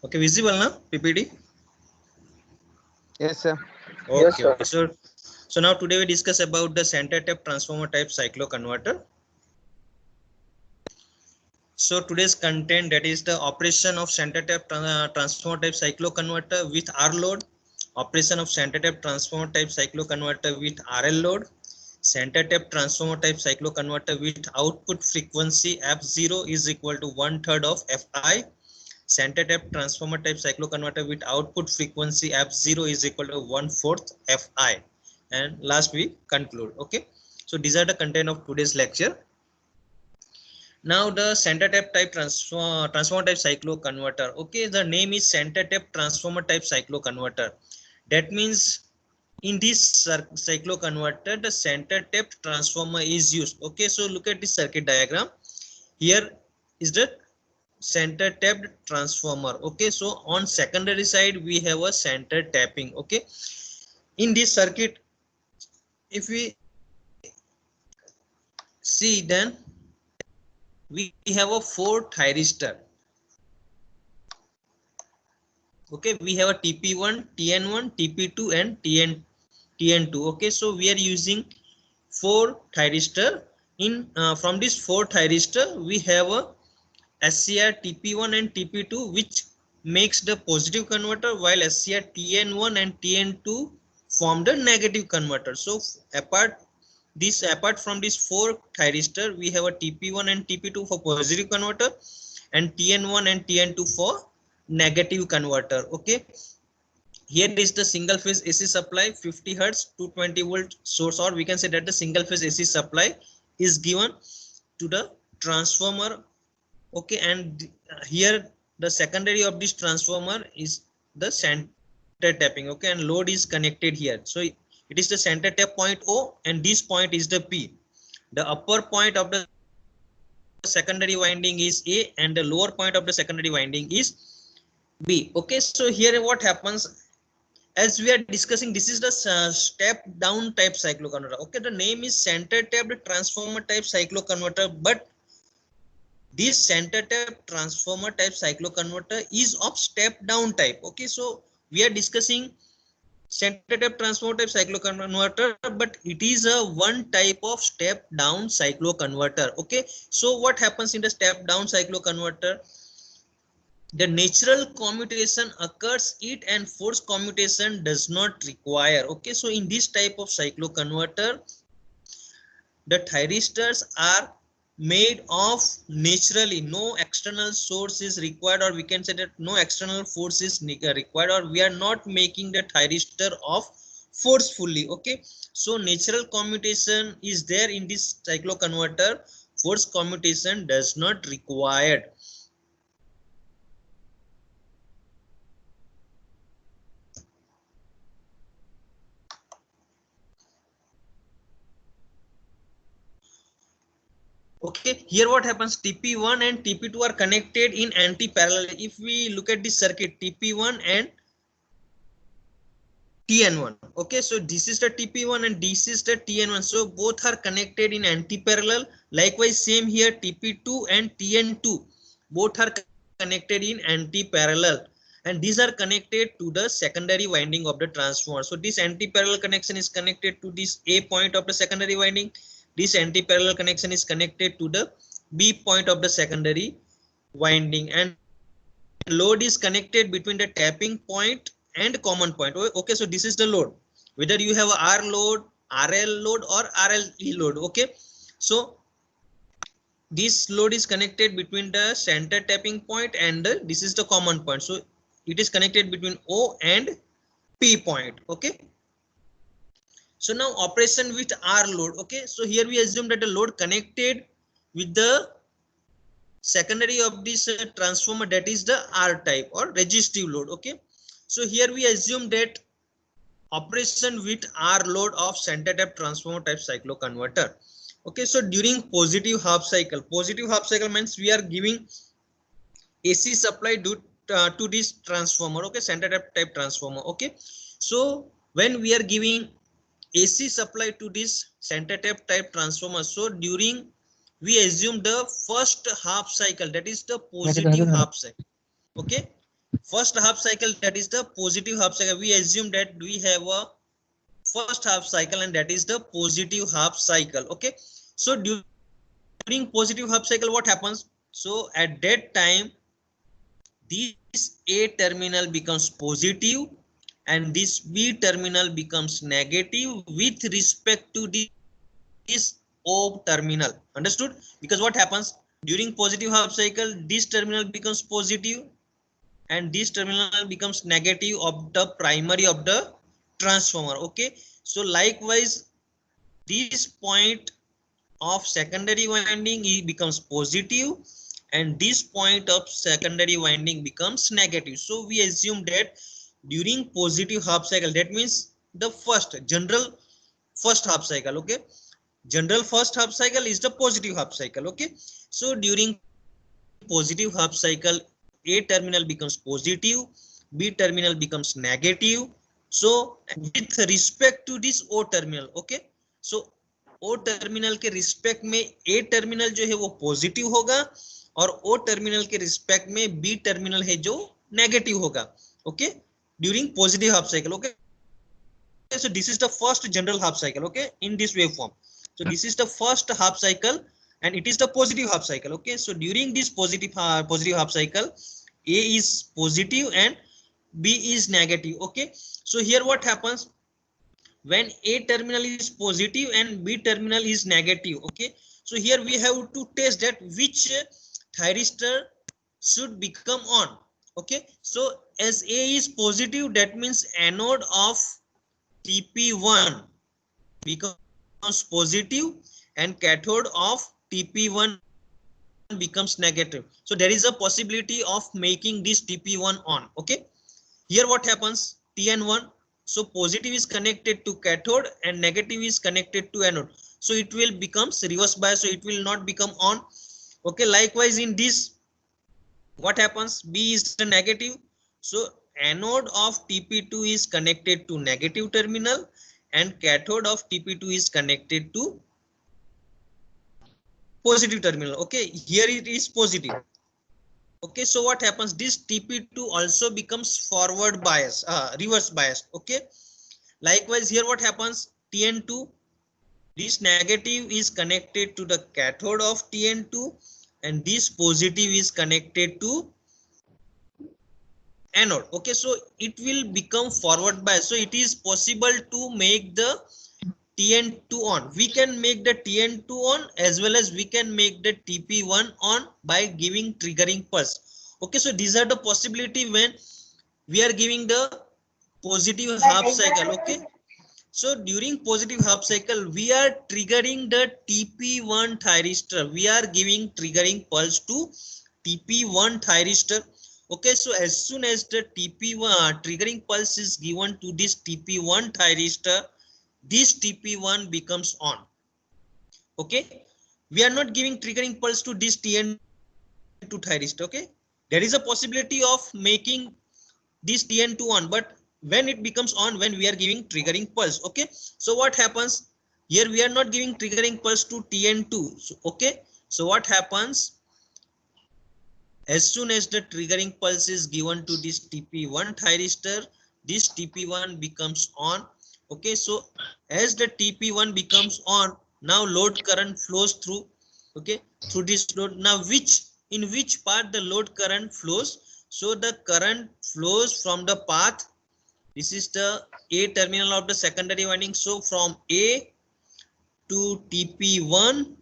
Okay, visible now PPT? Yes, sir. Okay, yes, okay. So now today we discuss about the center tap transformer type cycloconverter. So today's content, that is the operation of center tap transformer type cycloconverter with R load, operation of center tap transformer type cycloconverter with RL load, center tap transformer type cycloconverter with output frequency F0 is equal to 1/3 of Fi, center tap transformer type cycloconverter with output frequency F0 is equal to 1/4 Fi, and last we conclude. Okay, so these are the content of today's lecture. Now the center tap type transformer type cycloconverter. Okay, the name is center tap transformer type cycloconverter. That means in this cycloconverter the center tap transformer is used. Okay, so look at this circuit diagram. Here is the center tapped transformer. Okay, so on secondary side we have a center tapping. Okay, in this circuit if we see, then we have a 4 thyristor. Okay, we have a TP1, TN1, TP2 and TN2. Okay, so we are using 4 thyristor. In from this 4 thyristor we have a SCR TP1 and TP2 which makes the positive converter, while SCR TN1 and TN2 form the negative converter. So apart from this 4 thyristor we have a TP1 and TP2 for positive converter and TN1 and TN2 for negative converter. Okay, here is the single phase AC supply 50 Hz 220 volt source, or we can say that the single phase AC supply is given to the transformer. Okay, and here the secondary of this transformer is the center tapping. Okay, and load is connected here. So it is the center tap point O and this point is the P. The upper point of the secondary winding is A and the lower point of the secondary winding is B. Okay, so here what happens, as we are discussing, this is the step down type cycloconverter. Okay, the name is center tapped transformer type cycloconverter, but this center tap transformer type cycloconverter is of step down type. Okay, so we are discussing center tap transformer type cycloconverter, but it is a one type of step down cycloconverter. Okay, so what happens in the step down cycloconverter? The natural commutation occurs it and forced commutation does not require. Okay, so in this type of cycloconverter the thyristors are made of naturally, no external source is required, or we can say that no external force is required, or we are not making the thyristor of forcefully. Okay, so natural commutation is there in this cycloconverter, force commutation does not required. Okay, here what happens, TP1 and TP2 are connected in anti-parallel. If we look at this circuit, TP1 and TN1. Okay, so this is the TP1 and this is the TN1. So both are connected in anti-parallel. Likewise, same here, TP2 and TN2. Both are connected in anti-parallel. And these are connected to the secondary winding of the transformer. So this anti-parallel connection is connected to this A point of the secondary winding. This anti-parallel connection is connected to the B point of the secondary winding, and load is connected between the tapping point and common point. Okay, so this is the load, whether you have a R load, RL load or RLE load. Okay, so this load is connected between the center tapping point and this is the common point. So it is connected between O and P point. Okay, so now operation with R load. Okay, so here we assume that the load connected with the secondary of this transformer, that is the R type or resistive load. Okay, so here we assume that operation with R load of center tap transformer type cycloconverter. Okay, so during positive half cycle means we are giving AC supply to this transformer. Okay, center tap type transformer. Okay, so when we are giving AC supply to this center tap type transformer, so during, we assume the first half cycle, that is the positive half cycle. Okay, First half cycle, that is the positive half cycle. We assume that we have a first half cycle and that is the positive half cycle. Okay, so during positive half cycle what happens? So at that time this A terminal becomes positive and this B terminal becomes negative with respect to this O terminal. Understood? Because what happens during positive half cycle, this terminal becomes positive and this terminal becomes negative of the primary of the transformer. Okay, so likewise this point of secondary winding becomes positive and this point of secondary winding becomes negative. So we assume that during positive half cycle, that means the general first half cycle. Okay, general first half cycle is the positive half cycle. Okay, so during positive half cycle, A terminal becomes positive, B terminal becomes negative. So with respect to this O terminal, okay, so O terminal के respect में A terminal जो है वो positive होगा और O terminal के respect में B terminal है जो नेगेटिव होगा. Okay, during positive half cycle. Okay, so this is the first general half cycle. Okay, in this waveform. So this is the first half cycle and it is the positive half cycle. Okay, so during this positive half cycle, A is positive and B is negative. Okay, so here what happens when A terminal is positive and B terminal is negative? Okay, so here we have to test that which thyristor should become on. Okay, so as A is positive, that means anode of TP1 becomes positive and cathode of TP1 becomes negative. So there is a possibility of making this TP1 on. Okay, here what happens? TN1, so positive is connected to cathode and negative is connected to anode, so it will becomes reverse bias, so it will not become on. Okay, likewise in this what happens? B is the negative, so anode of TP2 is connected to negative terminal and cathode of TP2 is connected to positive terminal. Okay, here it is positive. Okay, so what happens? This TP2 also becomes forward bias, reverse bias. Okay, likewise here what happens? TN2, this negative is connected to the cathode of TN2 and this positive is connected to anode. Okay, so it will become forward bias, so it is possible to make the TN2 on. We can make the TN2 on as well as we can make the TP1 on by giving triggering pulse. Okay, so these are the possibility when we are giving the positive half cycle. Okay, so during positive half cycle we are triggering the TP1 thyristor. We are giving triggering pulse to TP1 thyristor. Okay, so as soon as the TP1 triggering pulse is given to this TP1 thyristor, this TP1 becomes on. Okay, we are not giving triggering pulse to this TN2 thyristor. Okay, there is a possibility of making this TN2 on, but when it becomes on, when we are giving triggering pulse. Okay, so what happens here? We are not giving triggering pulse to TN2. So, okay, so what happens? As soon as the triggering pulse is given to this TP1 thyristor, this TP1 becomes on. Okay, so as the TP1 becomes on, now load current flows through. Okay, through this load. Now in which part the load current flows? So the current flows from the path. This is the A terminal of the secondary winding. So from A to TP1,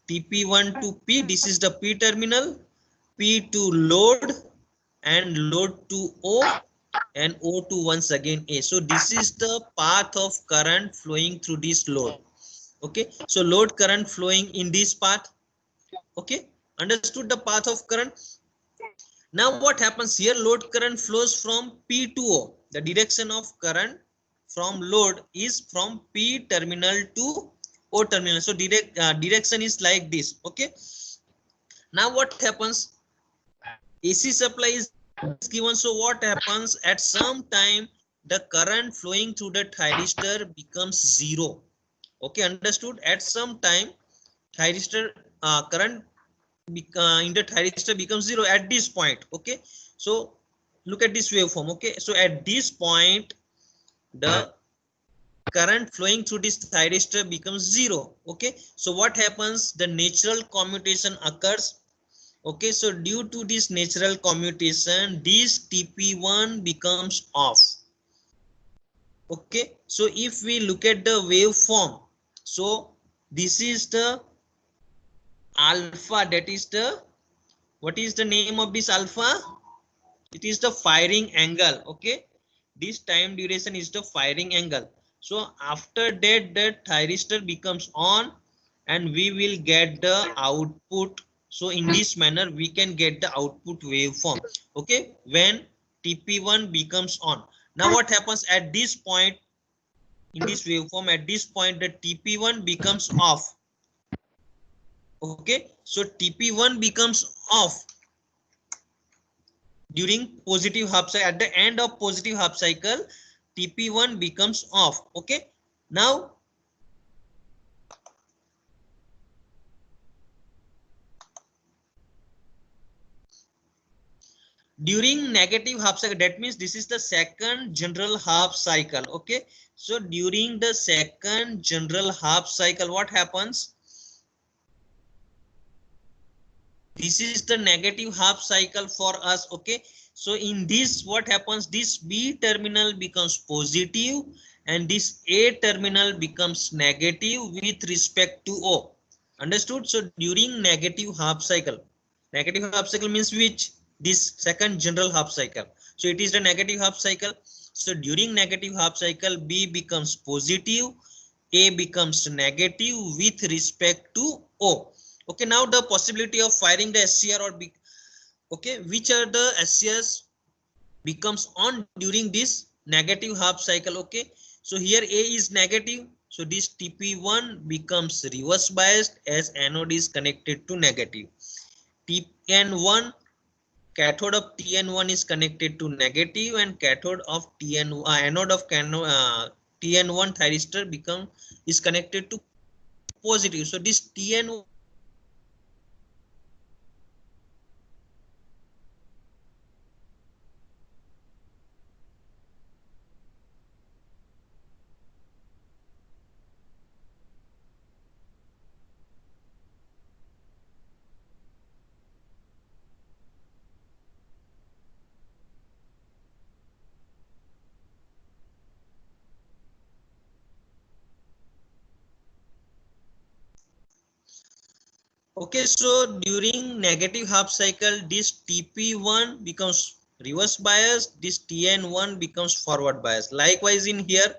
TP1 to P, this is the P terminal, P to load and load to O and O to once again A. So this is the path of current flowing through this load. Okay, so load current flowing in this path. Okay, understood the path of current. Now what happens here? Load current flows from P to O. The direction of current from load is from P terminal to O terminal. So direction is like this. Okay, now what happens? AC supply is given. So what happens? At some time the current flowing through the thyristor becomes zero. Okay, understood? At some time thyristor current in the thyristor becomes zero at this point. Okay, so look at this waveform. Okay, so at this point the current flowing through this thyristor becomes 0. Okay, so what happens, the natural commutation occurs. Okay, so due to this natural commutation, this TP1 becomes off. Okay, so if we look at the waveform, so this is the alpha, that is the, what is the name of this alpha? It is the firing angle. Okay, this time duration is the firing angle. So after that, the thyristor becomes on and we will get the output. So in this manner we can get the output waveform. Okay, when TP1 becomes on. Now what happens at this point in this waveform? At this point the TP1 becomes off. Okay, so TP1 becomes off during positive half cycle. At the end of positive half cycle, TP1 becomes off. Okay, now during negative half cycle, that means this is the second general half cycle. Okay, so during the second general half cycle, what happens? This is the negative half cycle for us. Okay, so in this what happens, this B terminal becomes positive and this A terminal becomes negative with respect to O. Understood? So during negative half cycle means which? This second general half cycle. So it is the negative half cycle. So during negative half cycle, B becomes positive, A becomes negative with respect to O. Okay, now the possibility of firing the SCR or B, okay, which are the SCRs becomes on during this negative half cycle. Okay, so here A is negative, so this TP1 becomes reverse biased as anode is connected to negative. TN1, cathode of TN1 is connected to negative and cathode of anode of TN1 thyristor is connected to positive. So this TN1 okay, so during negative half cycle, this TP1 becomes reverse bias, this TN1 becomes forward bias. Likewise in here,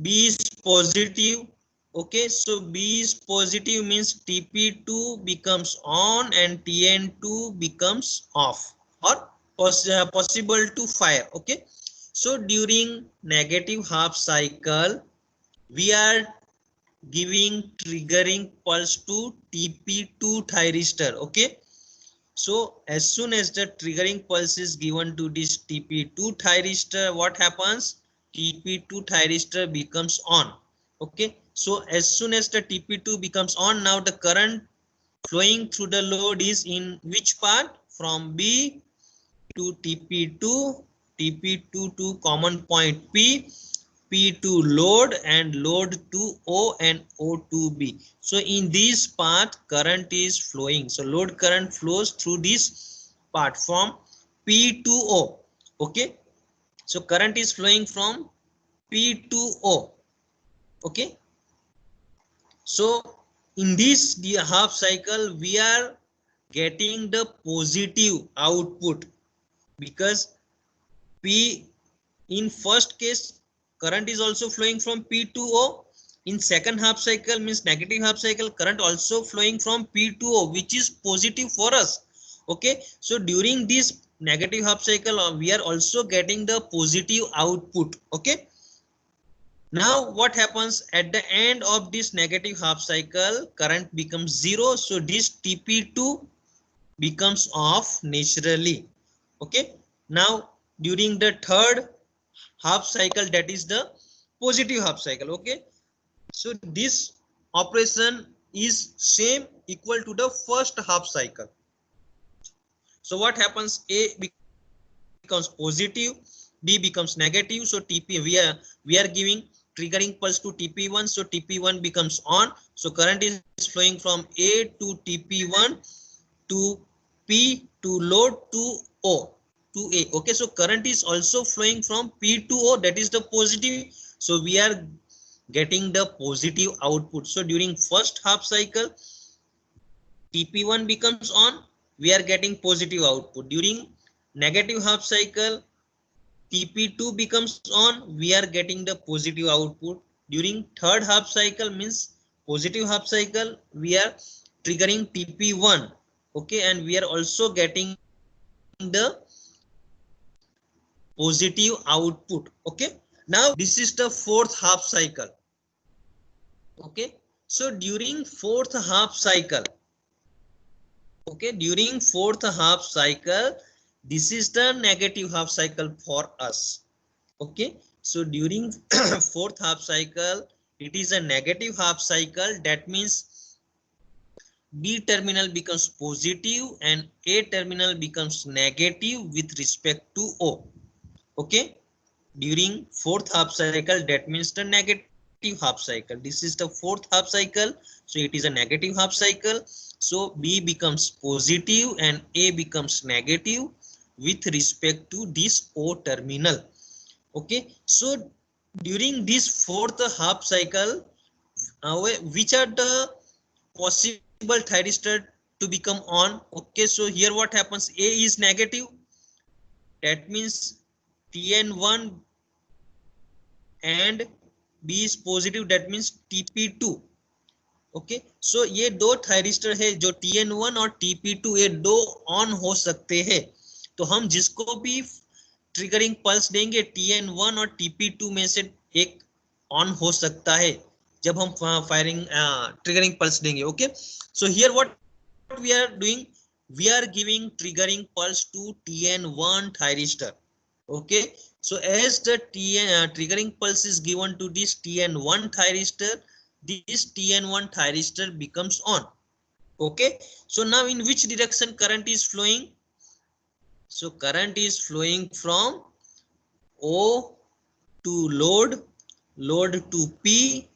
B is positive. Okay, so B is positive means TP2 becomes on and TN2 becomes off or possible to fire. Okay, so during negative half cycle, we are giving triggering pulse to TP2 thyristor. Okay, so as soon as the triggering pulse is given to this TP2 thyristor, what happens? TP2 thyristor becomes on. Okay, so as soon as the TP2 becomes on, now the current flowing through the load is in which part? From B to TP2, TP2 to common point P, P to load and load to O and O to B. So in this part current is flowing. So load current flows through this part from P to O. Okay. So current is flowing from P to O. Okay. So in this half cycle we are getting the positive output because P in first case current is also flowing from P to O. In second half cycle means negative half cycle, current also flowing from P to O, which is positive for us. Okay, so during this negative half cycle we are also getting the positive output. Okay, now what happens at the end of this negative half cycle, current becomes 0, so this TP2 becomes off naturally. Okay, now during the third half cycle, that is the positive half cycle. Okay, so this operation is same equal to the first half cycle. So what happens? A becomes positive, B becomes negative. So TP, we are giving triggering pulse to TP1, so TP1 becomes on. So current is flowing from A to TP1 to P to load to O to A. Okay, so current is also flowing from P to O, that is the positive. So we are getting the positive output. So during first half cycle, TP1 becomes on, we are getting positive output. During negative half cycle, TP2 becomes on, we are getting the positive output. During third half cycle, means positive half cycle, we are triggering TP1. Okay, and we are also getting the positive output. Okay, now this is the fourth half cycle. Okay, so during fourth half cycle, okay, during fourth half cycle, this is the negative half cycle for us. Okay, so during fourth half cycle, it is a negative half cycle. That means B terminal becomes positive and A terminal becomes negative with respect to O. Okay, during fourth half cycle, that means the negative half cycle. This is the fourth half cycle, so it is a negative half cycle. So B becomes positive and A becomes negative with respect to this O terminal. Okay, so during this fourth half cycle, which are the possible thyristor to become on? Okay, so here what happens, A is negative, that means TN1, and B is positive, that means TP2. Okay, so ये दो thyristor है जो TN1 और TP2, ये दो on हो सकते हैं. तो हम जिसको भी ट्रिगरिंग पल्स देंगे TN1 और TP2 में से एक ऑन हो सकता है जब हम फायरिंग ट्रिगरिंग पल्स देंगे. Okay, so here what we are doing, we are giving triggering pulse to TN1 thyristor. Okay, so as the triggering pulse is given to this TN1 thyristor, this TN1 thyristor becomes on. Okay, so now in which direction current is flowing? So current is flowing from O to load, load to P,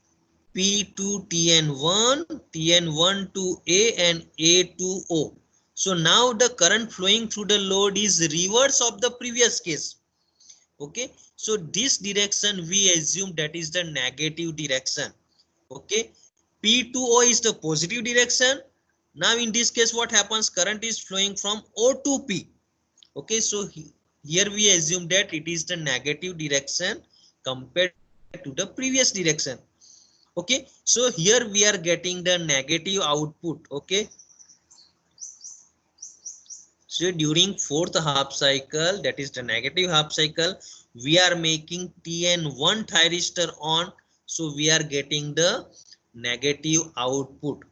P to TN1, TN1 to A, and A to O. So now the current flowing through the load is reverse of the previous case. Okay, so this direction we assume that is the negative direction. Okay, P to O is the positive direction. Now in this case what happens, current is flowing from O to P. Okay, so here we assume that it is the negative direction compared to the previous direction. Okay, so here we are getting the negative output. Okay, so during fourth half cycle, that is the negative half cycle, we are making TN1 thyristor on, so we are getting the negative output.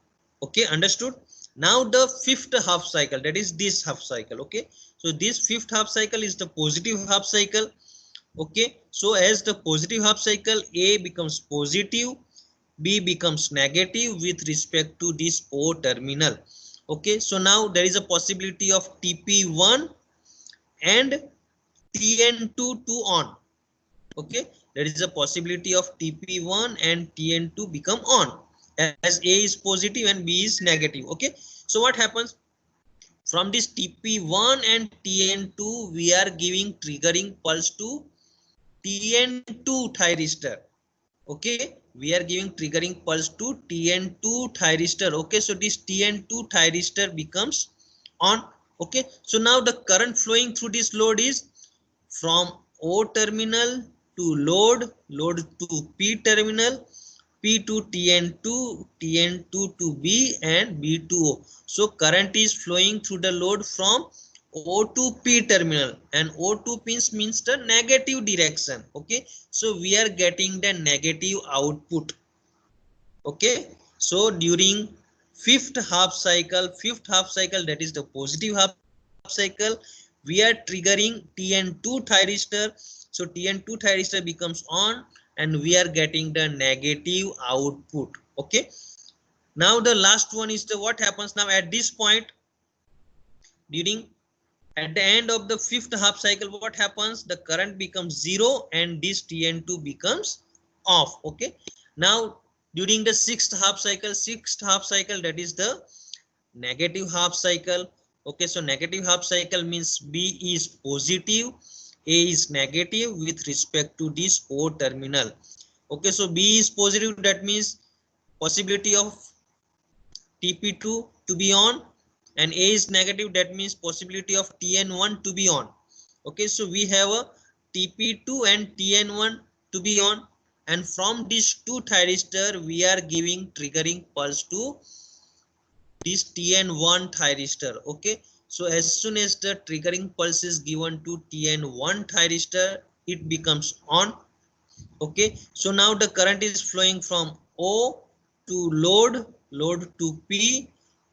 Okay, understood? Now the fifth half cycle, that is this half cycle. Okay, so this fifth half cycle is the positive half cycle. Okay, so as the positive half cycle, A becomes positive, B becomes negative with respect to this O terminal. Okay, so now there is a possibility of TP1 and TN2 to on. Okay, there is a possibility of TP1 and TN2 become on as A is positive and B is negative. Okay, so what happens, from this TP1 and TN2 we are giving triggering pulse to TN2 thyristor. Okay, we are giving triggering pulse to TN2 thyristor. Okay, so this TN2 thyristor becomes on. Okay, so now the current flowing through this load is from O terminal to load, load to P terminal, P to TN2, TN2 to B, and B to O. So current is flowing through the load from O to P terminal, and O to P means the negative direction. Okay, so we are getting the negative output. Okay, so during fifth half cycle, that is the positive half cycle, we are triggering TN2 thyristor. So TN2 thyristor becomes on and we are getting the negative output. Okay, now the last one is the what happens now at this point during At the end of the fifth half cycle, what happens? The current becomes 0 and this TN2 becomes off. Okay. Now during the sixth half cycle, that is the negative half cycle. Okay, so negative half cycle means B is positive, A is negative with respect to this O terminal. Okay, so B is positive, that means possibility of TP2 to be on, and A is negative, that means possibility of TN1 to be on. Okay, so we have a TP2 and TN1 to be on, and from these two thyristor we are giving triggering pulse to this TN1 thyristor. Okay, so as soon as the triggering pulse is given to TN1 thyristor, it becomes on. Okay, so now the current is flowing from O to load, load to P,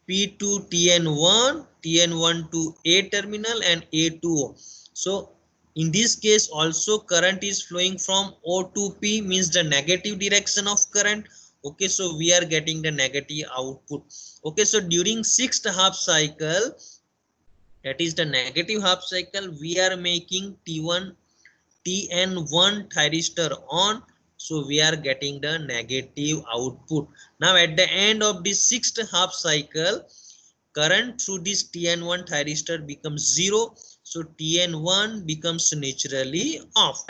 P to TN1, TN1 to A terminal, and A to O. So in this case also current is flowing from O to P, means the negative direction of current. Okay, so we are getting the negative output. Okay, so during sixth half cycle, that is the negative half cycle, we are making TN1 thyristor on, so we are getting the negative output. Now at the end of the sixth half cycle, current through this TN1 thyristor becomes 0, so TN1 becomes naturally off.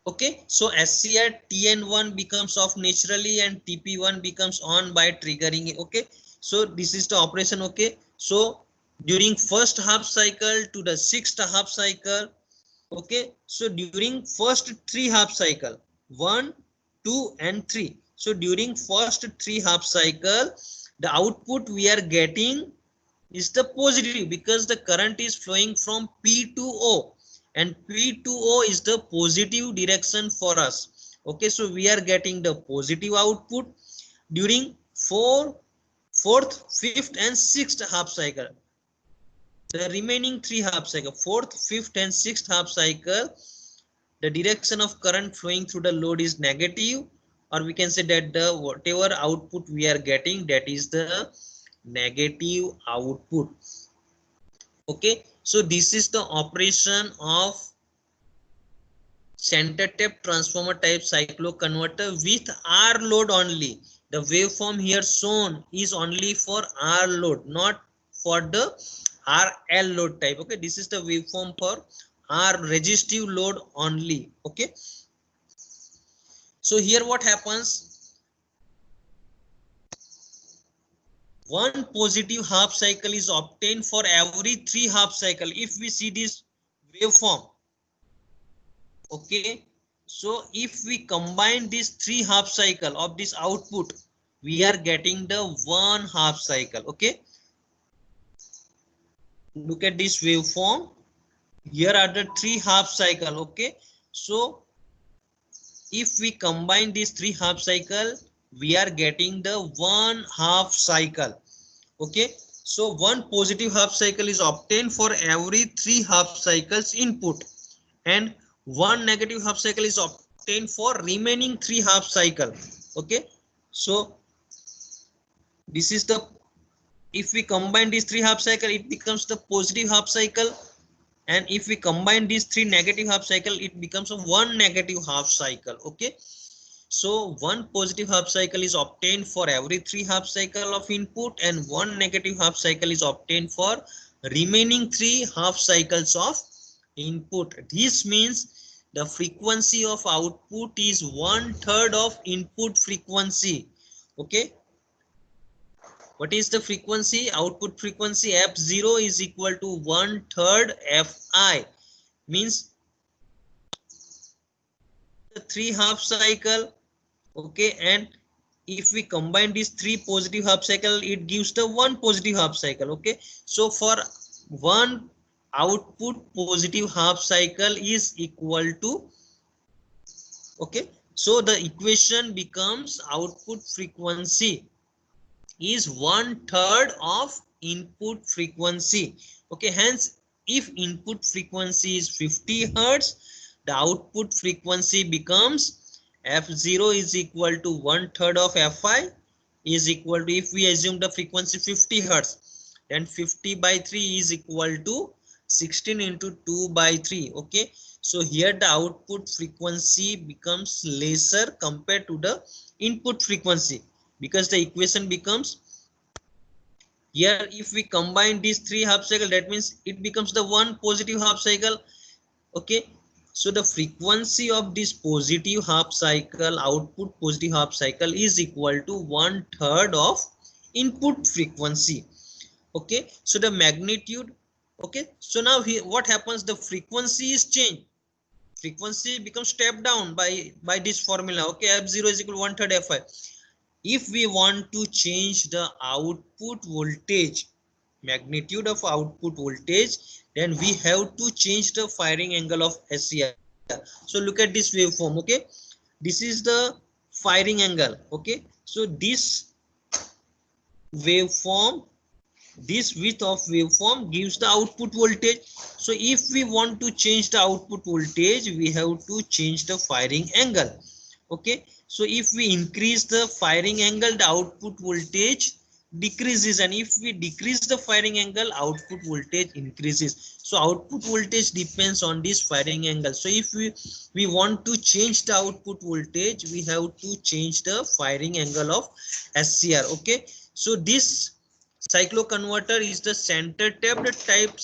Okay, so SCR TN1 becomes off naturally and TP1 becomes on by triggering it. Okay, so this is the operation. Okay, so during first half cycle to the sixth half cycle. Okay, so during first three half cycle, 1, 2 and 3. So during first three half cycle, the output we are getting is the positive, because the current is flowing from P to O, and P to O is the positive direction for us. Okay, so we are getting the positive output during fourth, fifth and sixth half cycle. The remaining three half cycle, fourth, fifth and sixth half cycle, the direction of current flowing through the load is negative, or we can say that the whatever output we are getting, that is the negative output. Okay, so this is the operation of center tap transformer type cycloconverter with R load only. The waveform here shown is only for R load, not for the RL load type. Okay, this is the waveform for R resistive load only. Okay, so here what happens, one positive half cycle is obtained for every three half cycle. If we see this waveform, okay, so if we combine this three half cycle of this output, we are getting the one half cycle. Okay, look at this waveform. Here are the three half cycle. Okay, so if we combine these three half cycle, we are getting the one half cycle. Okay, so one positive half cycle is obtained for every three half cycles input, and one negative half cycle is obtained for remaining three half cycle. Okay, so this is the, if we combine these three half cycle, it becomes the positive half cycle, and if we combine these three negative half cycle, it becomes a one negative half cycle. Okay, so one positive half cycle is obtained for every three half cycle of input, and one negative half cycle is obtained for remaining three half cycles of input. This means the frequency of output is 1/3 of input frequency. Okay, what is the frequency? Output frequency F0 is equal to 1/3 Fi, means the three half cycle. Okay, and if we combine these three positive half cycle, it gives the one positive half cycle. Okay, so for one output positive half cycle is equal to, okay, so the equation becomes output frequency is 1/3 of input frequency. Okay, hence if input frequency is 50 hertz, the output frequency becomes F0 is equal to 1/3 of Fi is equal to, if we assume the frequency 50 hertz, then 50 by 3 is equal to 16 into 2 by 3. Okay, so here the output frequency becomes lesser compared to the input frequency, because the equation becomes, here if we combine these three half cycle, that means it becomes the one positive half cycle. Okay, so the frequency of this positive half cycle, output positive half cycle, is equal to 1/3 of input frequency. Okay, so the magnitude, okay, so now here what happens, the frequency is changed, frequency becomes stepped down by this formula. Okay, f0 is equal to 1/3 fi. If we want to change the output voltage, magnitude of output voltage, then we have to change the firing angle of SCR. So look at this waveform. Okay, this is the firing angle. Okay, so this waveform, this width of waveform gives the output voltage. So if we want to change the output voltage, we have to change the firing angle. Okay, so if we increase the firing angle, the output voltage decreases, and if we decrease the firing angle, output voltage increases. So output voltage depends on this firing angle. So if we want to change the output voltage, we have to change the firing angle of SCR. Okay, so this cycloconverter is the center tapped type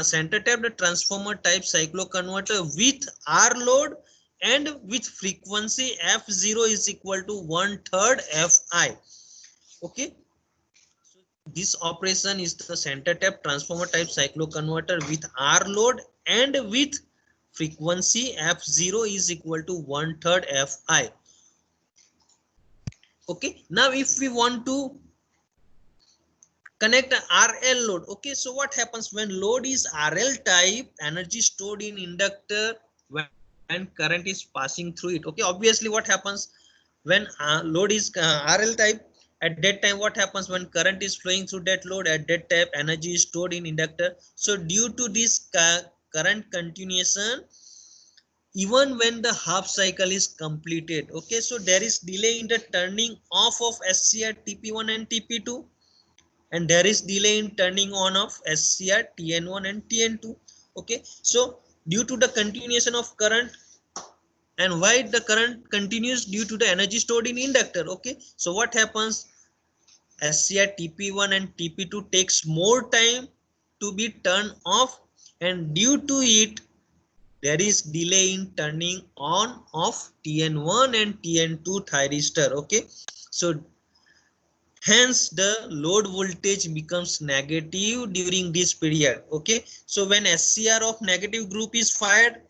center tapped transformer type cycloconverter with R load and with frequency f0 is equal to 1/3 fi. Okay, so this operation is the center tap transformer type cycloconverter with R load and with frequency f0 is equal to 1/3 fi. Okay, now if we want to connect a RL load, okay, so what happens when load is RL type, energy stored in inductor when current is passing through it. Okay, obviously what happens when load is RL type, at that time what happens when current is flowing through that load, at that time energy is stored in inductor. So due to this current continuation, even when the half cycle is completed, okay, so there is delay in the turning off of SCR TP1 and TP2, and there is delay in turning on of SCR TN1 and TN2. Okay, so due to the continuation of current, and why the current continues, due to the energy stored in inductor. Okay, so what happens, SCR TP1 and TP2 takes more time to be turned off, and due to it there is delay in turning on of TN1 and TN2 thyristor. Okay, so hence the load voltage becomes negative during this period. Okay, so when SCR of negative group is fired,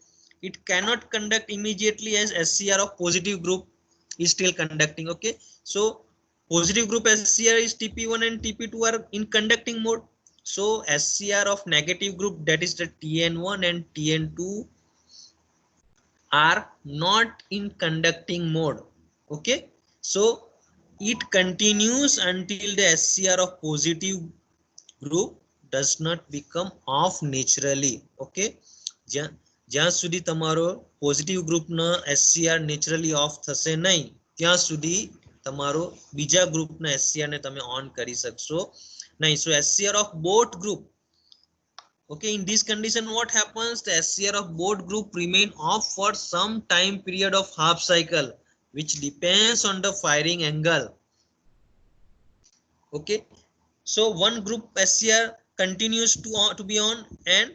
it cannot conduct immediately as SCR of positive group is still conducting. Okay, so positive group SCR is TP1 and TP2 are in conducting mode. So SCR of negative group, that is the TN1 and TN2, are not in conducting mode. Okay, so it continues until the SCR of positive group does not become off naturally. Okay, જ્યાં સુધી તમારો positive ગ્રુપનો SCR naturally of થશે નહીં, ત્યાં સુધી તમારો બીજા ગ્રુપના SCR ને તમે ઓન કરી શકશો નહીં. So SCR of both group, okay, in this condition what happens, the SCR of both group remain off for some time period of half cycle, which depends on the firing angle. Okay, so one group SCR continues to be on and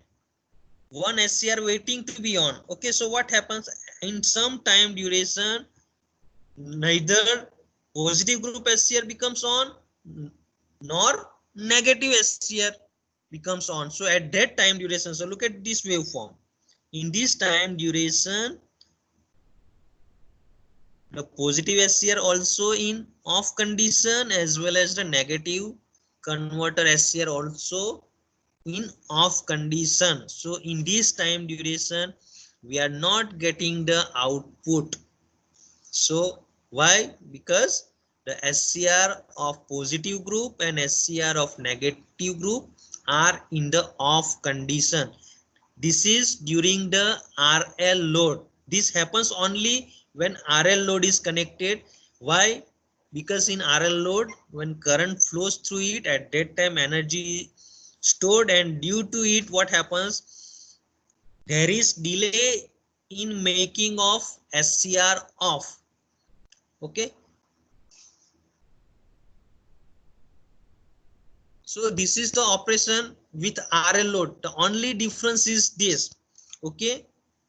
one SCR waiting to be on. Okay, so what happens, in some time duration neither positive group SCR becomes on nor negative SCR becomes on. So at that time duration, so look at this waveform, in this time duration the positive SCR also in off condition, as well as the negative converter SCR also in off condition. So in this time duration we are not getting the output. So why? Because the SCR of positive group and SCR of negative group are in the off condition. This is during the RL load. This happens only when RL load is connected. Why? because in RL load, when current flows through it, at that time energy stored, and due to it what happens, there is delay in making of SCR off. Okay, so this is the operation with RL load. The only difference is this. Okay,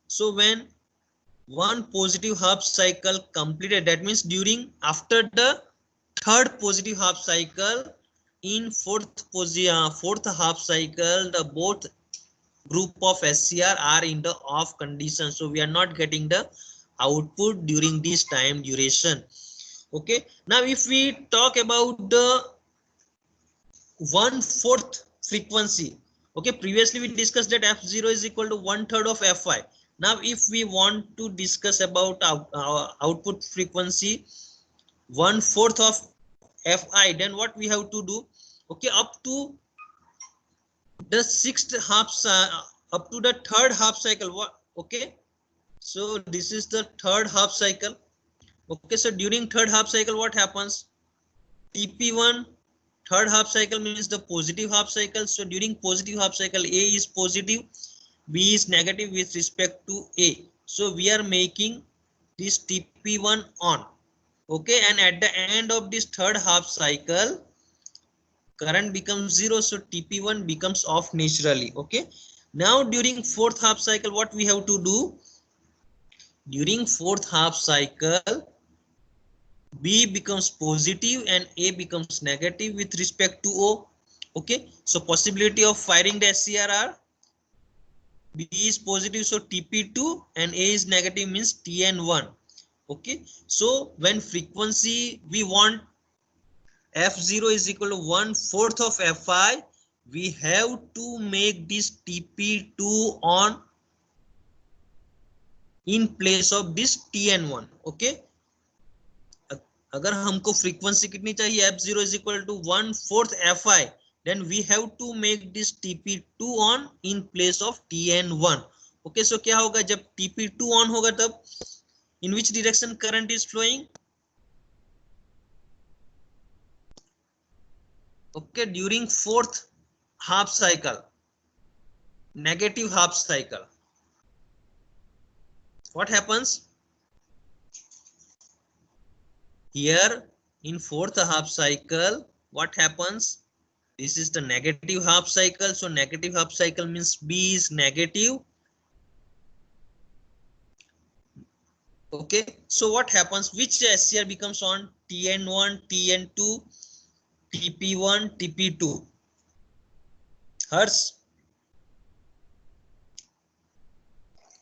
so when one positive half cycle completed, that means during after the third positive half cycle, in fourth half cycle, the both group of SCR are in the off condition, so we are not getting the output during this time duration. Okay, now if we talk about the 1/4 frequency, okay, previously we discussed that f0 is equal to 1/3 of fi. Now if we want to discuss about our output frequency 1/4 of fi, then what we have to do, okay, up to the sixth half up to the third half cycle, what, okay, so this is the third half cycle. Okay, so during third half cycle what happens, TP1 third half cycle means the positive half cycle. So during positive half cycle, A is positive, B is negative with respect to A. So we are making this TP1 on. Okay, and at the end of this third half cycle, current becomes 0, so TP1 becomes off naturally. Okay, now during fourth half cycle, what we have to do, during fourth half cycle, B becomes positive and A becomes negative with respect to O. Okay, so possibility of firing the SCR, B is positive, so TP2, and A is negative means TN1. Okay, so when frequency we want f0 is equal to 1/4 of fi, we have to make this TP2 on in place of this TN1. Okay, अगर हमको frequency कितनी चाहिए f0 is equal to 1/4 fi, then we have to make this TP2 on in place of TN1. Okay, so क्या होगा, जब TP2 on होगा तब in which direction current is flowing, okay, during fourth half cycle, negative half cycle, what happens here in fourth half cycle, what happens, this is the negative half cycle, so negative half cycle means B is negative. Okay, so what happens, which SCR becomes on, TN1, TN2, TP1, TP2. Hers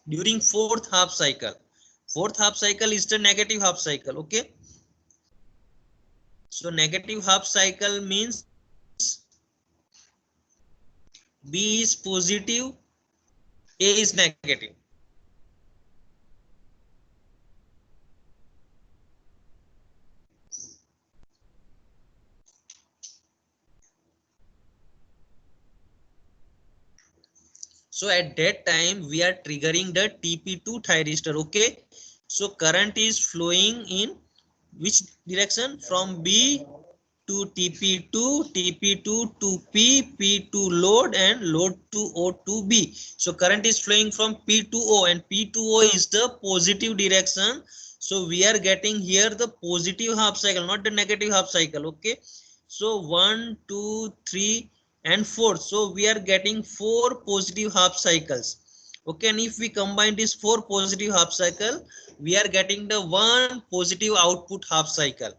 during fourth half cycle, fourth half cycle is the negative half cycle. Okay, so negative half cycle means B is positive, A is negative. So at that time we are triggering the TP2 thyristor. Okay, so current is flowing in which direction, from B to TP2, TP2 to P, P to load, and load to O to B. So current is flowing from P to O, and P to O is the positive direction. So we are getting here the positive half cycle, not the negative half cycle. Okay, so 1, 2, 3 and 4, so we are getting 4 positive half cycles. Okay, and if we combine this 4 positive half cycle, we are getting the 1 positive output half cycle.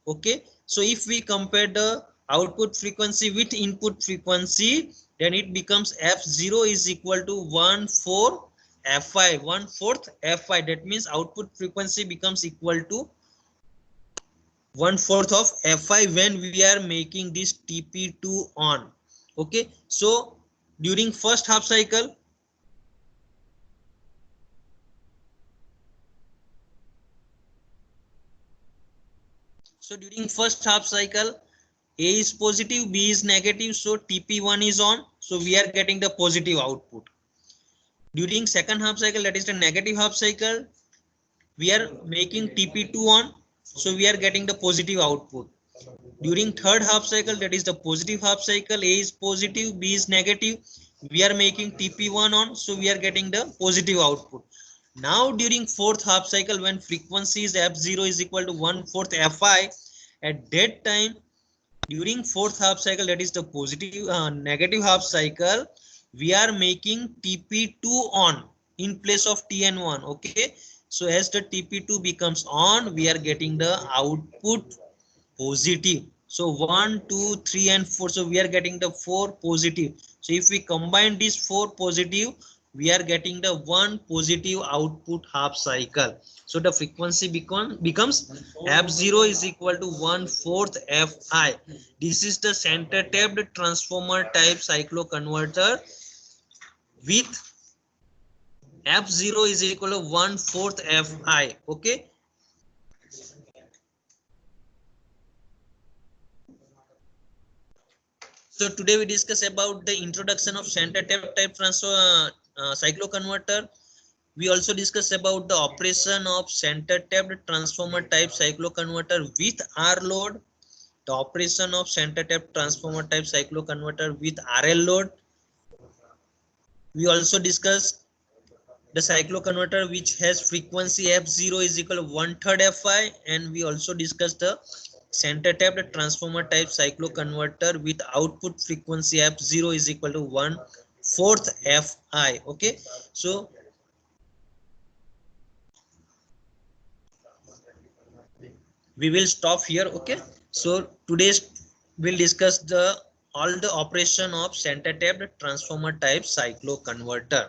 Okay, so if we compare the output frequency with input frequency, then it becomes f0 is equal to 1/4 fi, 1/4 fi. That means output frequency becomes equal to 1/4 of fi when we are making this TP2 on. Okay, so during first half cycle, A is positive, B is negative, so TP1 is on, so we are getting the positive output. During second half cycle, that is the negative half cycle, we are making TP2 on, so we are getting the positive output. During third half cycle, that is the positive half cycle, A is positive, B is negative, we are making TP1 on, so we are getting the positive output. Now during fourth half cycle, when frequency is f0 is equal to 1/4 fi, at that time during fourth half cycle, that is the positive negative half cycle, we are making TP2 on in place of TN1. Okay, so as the TP2 becomes on, we are getting the output positive. So 1, 2, 3 and 4, so we are getting the 4 positive. So if we combine these 4 positive, we are getting the 1 positive output half cycle. So the frequency becomes f0 is equal to 1/4 fi. This is the center tapped transformer type cycloconverter with f0 is equal to 1/4 fi. Okay, so today we discuss about the introduction of center tap type transfer cycloconverter. We also discuss about the operation of center tapped transformer type cycloconverter with R load, the operation of center tapped transformer type cycloconverter with RL load. We also discuss the cycloconverter which has frequency f0 is equal to 1/3 fi, and we also discussed the center tapped transformer type cycloconverter with output frequency f0 is equal to 1/4 fi. Okay, so we will stop here. Okay, so today's we'll discuss the all the operation of center tapped transformer type cycloconverter.